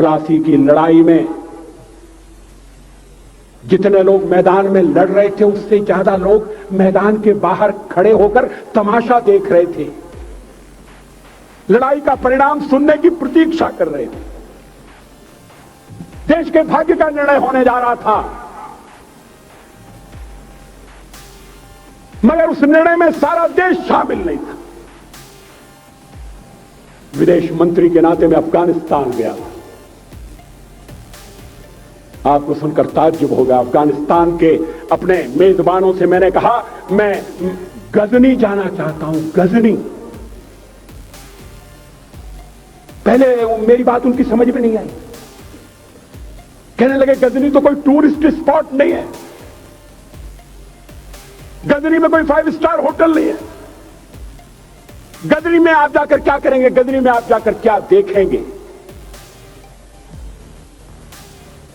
प्लासी की लड़ाई में जितने लोग मैदान में लड़ रहे थे उससे ज्यादा लोग मैदान के बाहर खड़े होकर तमाशा देख रहे थे, लड़ाई का परिणाम सुनने की प्रतीक्षा कर रहे थे। देश के भाग्य का निर्णय होने जा रहा था, मगर उस निर्णय में सारा देश शामिल नहीं था। विदेश मंत्री के नाते मैं अफगानिस्तान गया था। आपको सुनकर ताज्जुब होगा, अफगानिस्तान के अपने मेजबानों से मैंने कहा मैं गजनी जाना चाहता हूं, गजनी। पहले मेरी बात उनकी समझ में नहीं आई, कहने लगे गजनी तो कोई टूरिस्ट स्पॉट नहीं है, गजनी में कोई 5 स्टार होटल नहीं है, गजनी में आप जाकर क्या करेंगे, गजनी में आप जाकर क्या देखेंगे।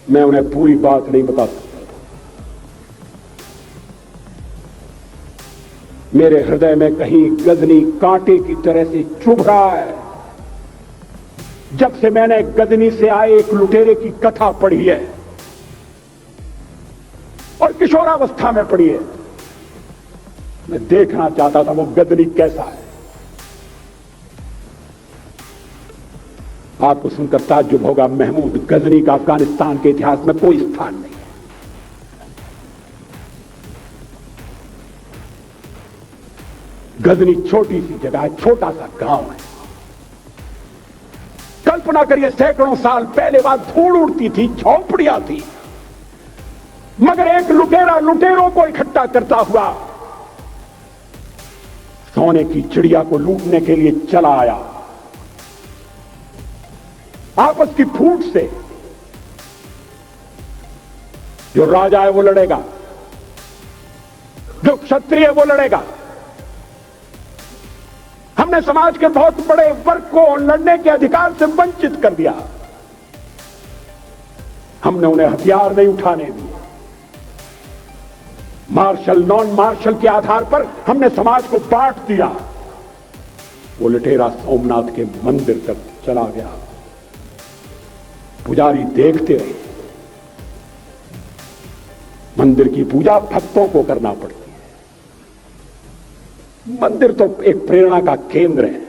मैं उन्हें पूरी बात नहीं बता सकता। मेरे हृदय में कहीं गजनी कांटे की तरह से चुभ रहा है। जब से मैंने गजनी से आए एक लुटेरे की कथा पढ़ी है और किशोरावस्था में पढ़ी है, मैं देखना चाहता था वो गजनी कैसा है। आपको सुनकर ताज्जुब होगा, महमूद गजनी का अफगानिस्तान के इतिहास में कोई स्थान नहीं है। गजनी छोटी सी जगह है, छोटा सा गांव है। कल्पना करिए, सैकड़ों साल पहले वहां धूल उड़ती थी, झोंपड़ियां थी, मगर एक लुटेरा लुटेरों को इकट्ठा करता हुआ सोने की चिड़िया को लूटने के लिए चला आया। आपस की फूट से जो राजा है वो लड़ेगा, जो क्षत्रिय है वो लड़ेगा। हमने समाज के बहुत बड़े वर्ग को लड़ने के अधिकार से वंचित कर दिया। हमने उन्हें हथियार नहीं उठाने दिए। मार्शल नॉन मार्शल के आधार पर हमने समाज को बांट दिया। वो लुटेरा सोमनाथ के मंदिर तक चला गया। पुजारी देखते रहे। मंदिर की पूजा भक्तों को करना पड़ती है। मंदिर तो एक प्रेरणा का केंद्र है।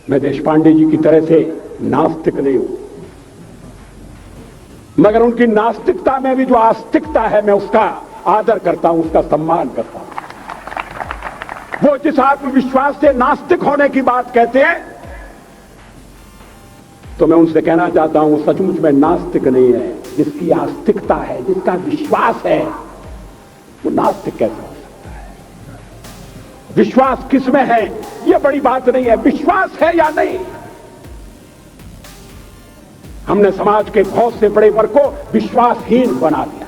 मैं देशपांडे जी की तरह से नास्तिक नहीं हूं, मगर उनकी नास्तिकता में भी जो आस्तिकता है मैं उसका आदर करता हूं, उसका सम्मान करता हूं। वो जिस आत्मविश्वास से नास्तिक होने की बात कहते हैं, तो मैं उनसे कहना चाहता हूं सचमुच में नास्तिक नहीं है। जिसकी आस्तिकता है, जिसका विश्वास है, वो नास्तिक कैसे हो सकता है। विश्वास किसमें है यह बड़ी बात नहीं है, विश्वास है या नहीं। हमने समाज के बहुत से बड़े वर्ग को विश्वासहीन बना दिया।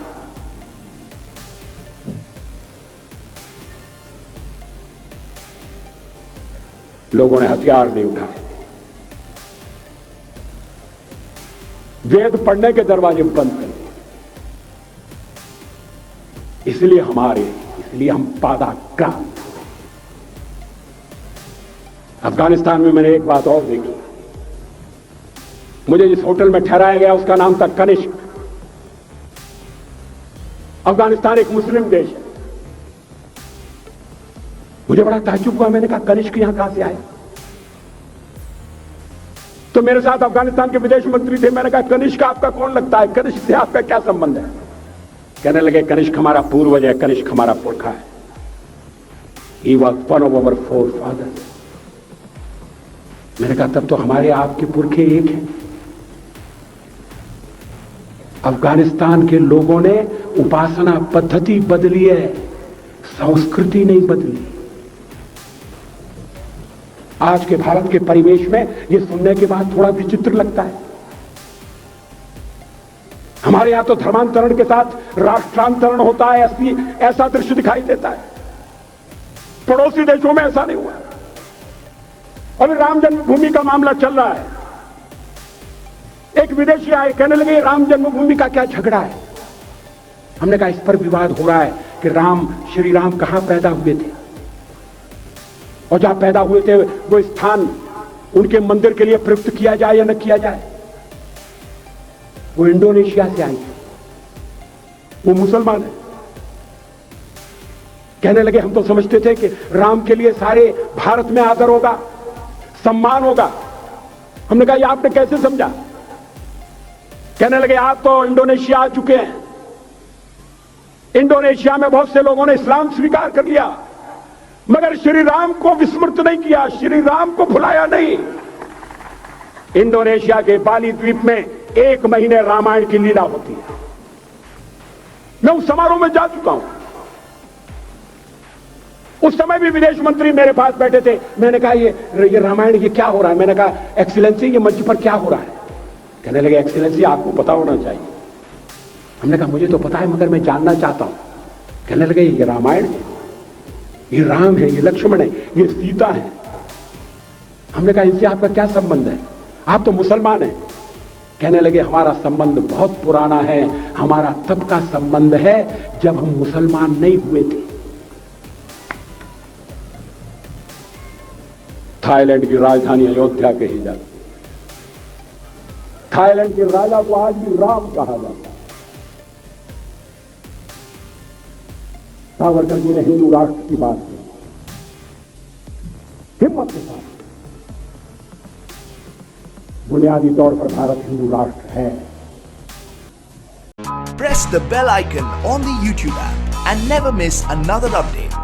लोगों ने हथियार नहीं उठाए, वेद पढ़ने के दरवाजे बंद कर दिए। इसलिए हम पादाक्रांत हुए। अफगानिस्तान में मैंने एक बात और देखी। मुझे जिस होटल में ठहराया गया उसका नाम था कनिष्क। अफगानिस्तान एक मुस्लिम देश है। मुझे बड़ा ताज्जुब हुआ, मैंने कहा कनिष्क यहां कहां से आया। तो मेरे साथ अफगानिस्तान के विदेश मंत्री थे। मैंने कहा कनिष्क आपका कौन लगता है, कनिष्क से आपका क्या संबंध है। कहने लगे कनिष्क हमारा पूर्वज है, कनिष्क हमारा पुरखा है। He was one of our forefathers। मैंने कहा तब तो हमारे आपके पुरखे एक हैं। अफगानिस्तान के लोगों ने उपासना पद्धति बदली है, संस्कृति नहीं बदली। आज के भारत के परिवेश में यह सुनने के बाद थोड़ा विचित्र लगता है। हमारे यहां तो धर्मांतरण के साथ राष्ट्रांतरण होता है, ऐसा दृश्य दिखाई देता है। पड़ोसी देशों में ऐसा नहीं हुआ। अभी राम जन्मभूमि का मामला चल रहा है। एक विदेशी आए, कहने लगे राम जन्मभूमि का क्या झगड़ा है। हमने कहा इस पर विवाद हो रहा है कि श्री राम कहां पैदा हुए थे, और जहां पैदा हुए थे वो स्थान उनके मंदिर के लिए प्रयुक्त किया जाए या न किया जाए। वो इंडोनेशिया से आई है, वो मुसलमान है। कहने लगे हम तो समझते थे कि राम के लिए सारे भारत में आदर होगा, सम्मान होगा। हमने कहा ये आपने कैसे समझा? कहने लगे आप तो इंडोनेशिया आ चुके हैं, इंडोनेशिया में बहुत से लोगों ने इस्लाम स्वीकार कर लिया, मगर श्री राम को विस्मृत नहीं किया, श्री राम को भुलाया नहीं। इंडोनेशिया के बाली द्वीप में 1 महीने रामायण की लीला होती है। मैं उस समारोह में जा चुका हूं। उस समय भी विदेश मंत्री मेरे पास बैठे थे। मैंने कहा ये रामायण ये क्या हो रहा है? मैंने कहा एक्सीलेंसी ये मंच पर क्या हो रहा है? कहने लगे एक्सीलेंसी आपको पता होना चाहिए। हमने कहा मुझे तो पता है मगर मैं जानना चाहता हूं। कहने लगे ये रामायण है, ये राम है, ये लक्ष्मण है, ये सीता है। हमने कहा इनसे आपका क्या संबंध है? आप तो मुसलमान हैं। कहने लगे हमारा संबंध बहुत पुराना है, हमारा तब का संबंध है जब हम मुसलमान नहीं हुए थे। थाईलैंड की राजधानी अयोध्या कही जाती है। थाईलैंड के राजा को आज भी राम कहा जाता है। सावरकर जी ने हिंदू राष्ट्र की बात की, हिम्मत के साथ। बुनियादी तौर पर भारत हिंदू राष्ट्र है। Press the bell icon on the YouTube app and never miss another update.